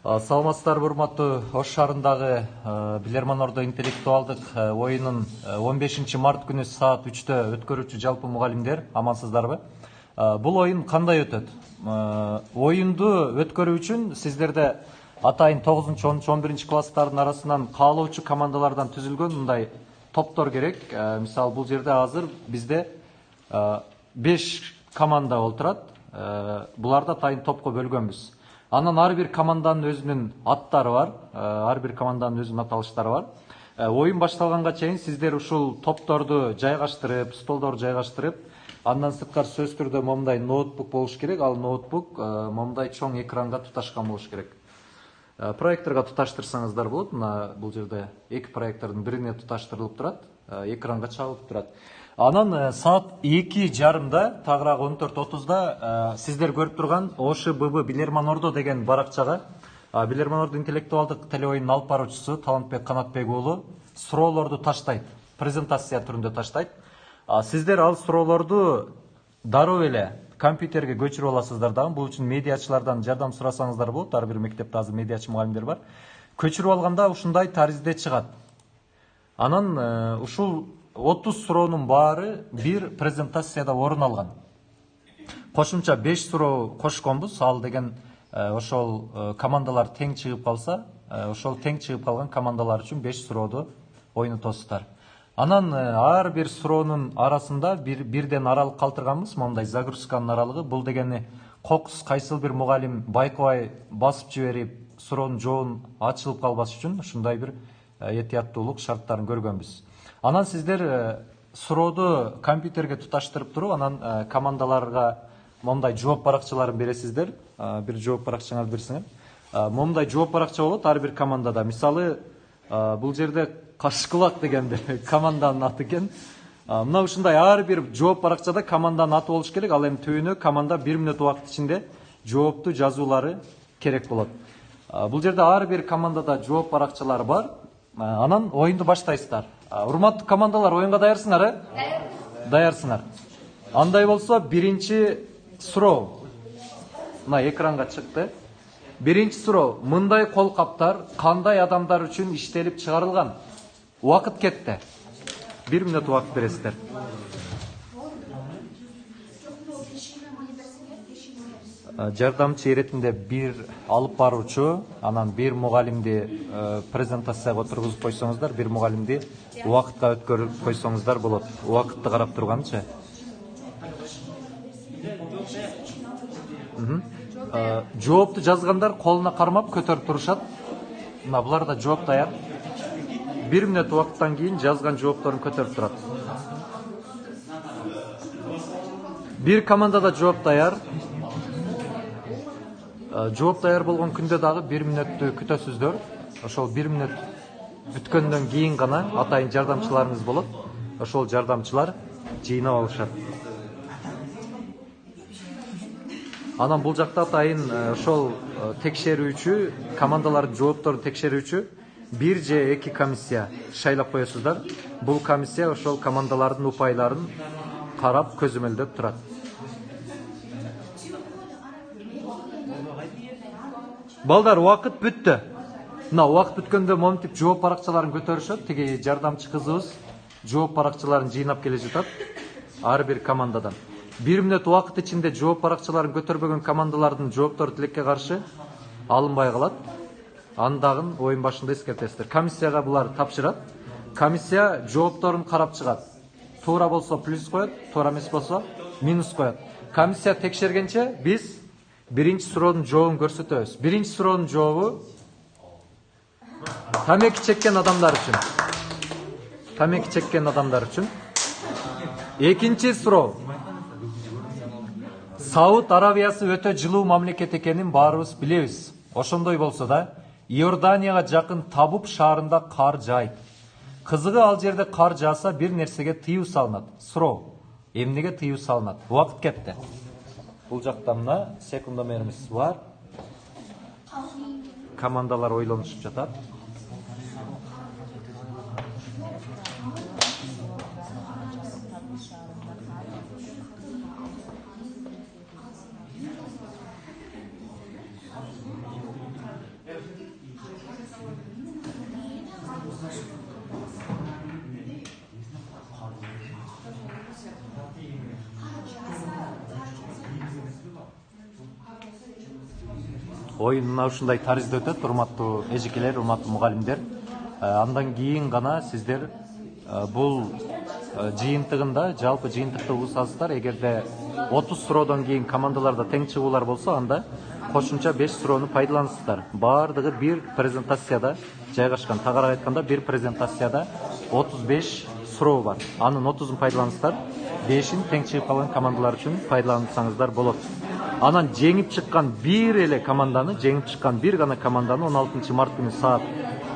Саламатсыздарбы, урматтуу Ош шаарындагы Билерман Ордо интеллектуалдык оюнун 15 март күнү саат 3-тө өткөрүүчү жалпы мугалимдер, амансыздарбы? Бул оюн кандай өтөт? Оюнду өткөрүү үчүн сиздерде атайын 9-11 класстардын арасынан каалоочу командалардан түзүлгөн мындай топтор керек. Мисалы бул жерде азыр бизде 5 команда олтурат. Буларды атайын топко бөлгөнбүз. Анан ар бир команданын өзүнүн аттары бар, ар бир команданын өзүнүн аталыштары бар. Оюн башталганга чейин сиздер ушул топторду жайгаштырып, столдорду жайгаштырып, андан сырткары сөзсүз түрдө момундай ноутбук болуш керек. Ал ноутбук момундай чоң экранга туташкан болуш керек. Проекторго туташтырсаңыздар болот. Мына бул жерде эки проектордун бирине туташтырылып турат, экранга чабылып турат. Анан саат 2:30 тагыраак 14:30 сиздер көрүп турган ОШББ Билерман Ордо деген баракчага Билерман Ордо интеллектуалдык телеоюнун алып баруучусу Талантбек Канатбек уулу суроолорду таштайт, презентация түрүндө таштайт. Сиздер ал суроолорду дароо эле компьютерге көчүрүп аласыздар дагы. Бул үчүн медиачылардан жардам сурасаңыздар болот. Ар бир мектепте азыр медиачы мугалимдер бар. Көчүрүп алганда ушундай таризде чыгат. Анан ушул 30 суроонун баары бир презентацияда орун алган. Кошумча 5 суроо кошконбуз. Ал деген ошол командалар тең чыгып калса, ошол тең чыгып калган командалар үчүн 5 сурооду ойнотосуздар. Анан ар бир суроонун арасында бирден аралык калтырганбыз, мондай загрузканын аралыгы. Бул дегени кокус кайсыл бир мугалим байкабай басып жиберип, суроонун жообун ачылып калбаш үчүн ушундай бир этияттуулук шарттарын көргөнбүз. Анан сиздер сурооду компьютерге туташтырып туруп, анан командаларга момундай жооп баракчаларын бересиздер. Бир жооп баракчаңарды берсеңер. Момундай жооп баракча болот ар бир командада. Мисалы, бул жерде Кашкылак деген команданын аты экен. Мына ушундай ар бир жооп баракчада команданын аты болуш керек. Ал эми түбүнө команда 1 мүнөт убакыт ичинде жоопту жазуулары керек болот. Бул жерде ар бир командада жооп баракчалары бар. Анан оюнду баштайсыздар. Урматтуу командалар, оюнга даярсыңар, Даярсыңар. Андай болсо, биринчи суроо. Мына экранга чыкты. Биринчи суроо: мындай кол каптар кандай адамдар үчүн иштелип чыгарылган? Убакыт кетти. 1 мүнөт убакыт бересиздер. Жардамчы иретинде бир алып баруучу, анан бир мугалимди презентацияга отургузуп койсоңуздар, бир мугалимди убакытка өткөрүп койсоңуздар болот. Убакытты карап турганчы. Жоопту жазгандар колуна кармап көтөрүп турушат. Мына булар да жооп даяр. 1 мүнөт убакыттан кийин жазган жоопторун көтөрүп турат. Бир командада жооп даяр. Жооп даяр болгон күндө дагы 1 мүнөттү күтөсүздөр. Ошол 1 мүнөт бүткөндөн кийин гана атайын жардамчыларыңыз болот. Ошол жардамчылар жыйнап алышат. Анан бул жакта атайын ошол текшерүүчү, командалардын жоопторун текшерүүчү 1 же 2 комиссия шайлап коесуздар. Бул комиссия ошол командалардын упайларын карап көзөмөлдөп турат. Балдар, убакыт бүттү. Мына убакыт бүткөндө моментип жооп баракчаларын көтөрүшөт. Тиги жардамчы кызыбыз жооп баракчаларын жыйнап келе жатат ар бир командадан. 1 мүнөт убакыт ичинде жооп баракчаларын көтөрбөгөн командалардын жооптору тилекке каршы алынбай калат. Андагын оюн башында эскертесиздер. Комиссияга булар тапшырат. Комиссия жоопторун карап чыгат. Туура болсо плюс коет, туура эмес болсо минус коет. Комиссия текшергенче биз биринчи суроонун жообун көрсөтөбүз. Биринчи суроонун жообу тамеки чеккен адамдар үчүн. Тамеки чеккен адамдар үчүн. Экинчи суроо: Сауд Арабиясы өтө жылуу мамлекет экенин баарыбыз билебиз. Ошондой болсо да, Иорданияга жакын Табук шаарында кар жаайт. Кызыгы, ал жерде кар жааса бир нерсеге тыюу салынат. Суроо: эмнеге тыюу салынат? Убакыт кетти. Бул жакта мына секундомерimiz бар. Командалар ойлонушуп жатат. Oyun мына ушундай таризде өтөт, урматтуу эжекелер, урматтуу мугалимдер. Андан кийин гана сиздер бул жыйынтыгында, жалпы жыйынтыкты угусаңыздар, эгерде 30 суроодон кийин командаларда тең чыгуулар болсо, анда кошумча 5 суроону пайдаланасыздар. Бардыгы бир презентацияда жайгашкан. Тагыраак айтканда, бир презентацияда 35 суроо бар. Анын 30-ун пайдаланасыздар, 5-ин тең чыгып калган командалар үчүн пайдалансаңыздар болот. Анан жеңип чыккан бир эле команданы, жеңип чыккан бир гана команданы 16 март күнү саат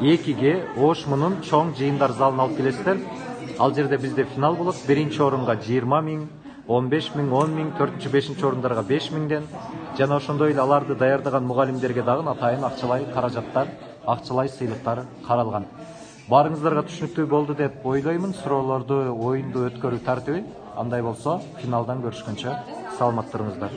2-ге Ошмунун чоң жыйындар залына алып келесиздер. Ал жерде бизде финал болот. Биринчи орунга 20 000, 15 000, 10 000, 4-5 орундарга 5 000ден жана ошондой эле аларды даярдаган мугалимдерге дагы атайын акчалай каражаттар, акчалай сыйлыктар каралган. Барыңыздарга түшүнүктүү болду деп ойлоймун. Суроолорду, оюнду өткөрүү тартиби андай болсо, финалдан көрүшкөнчө саламат туруңуздар.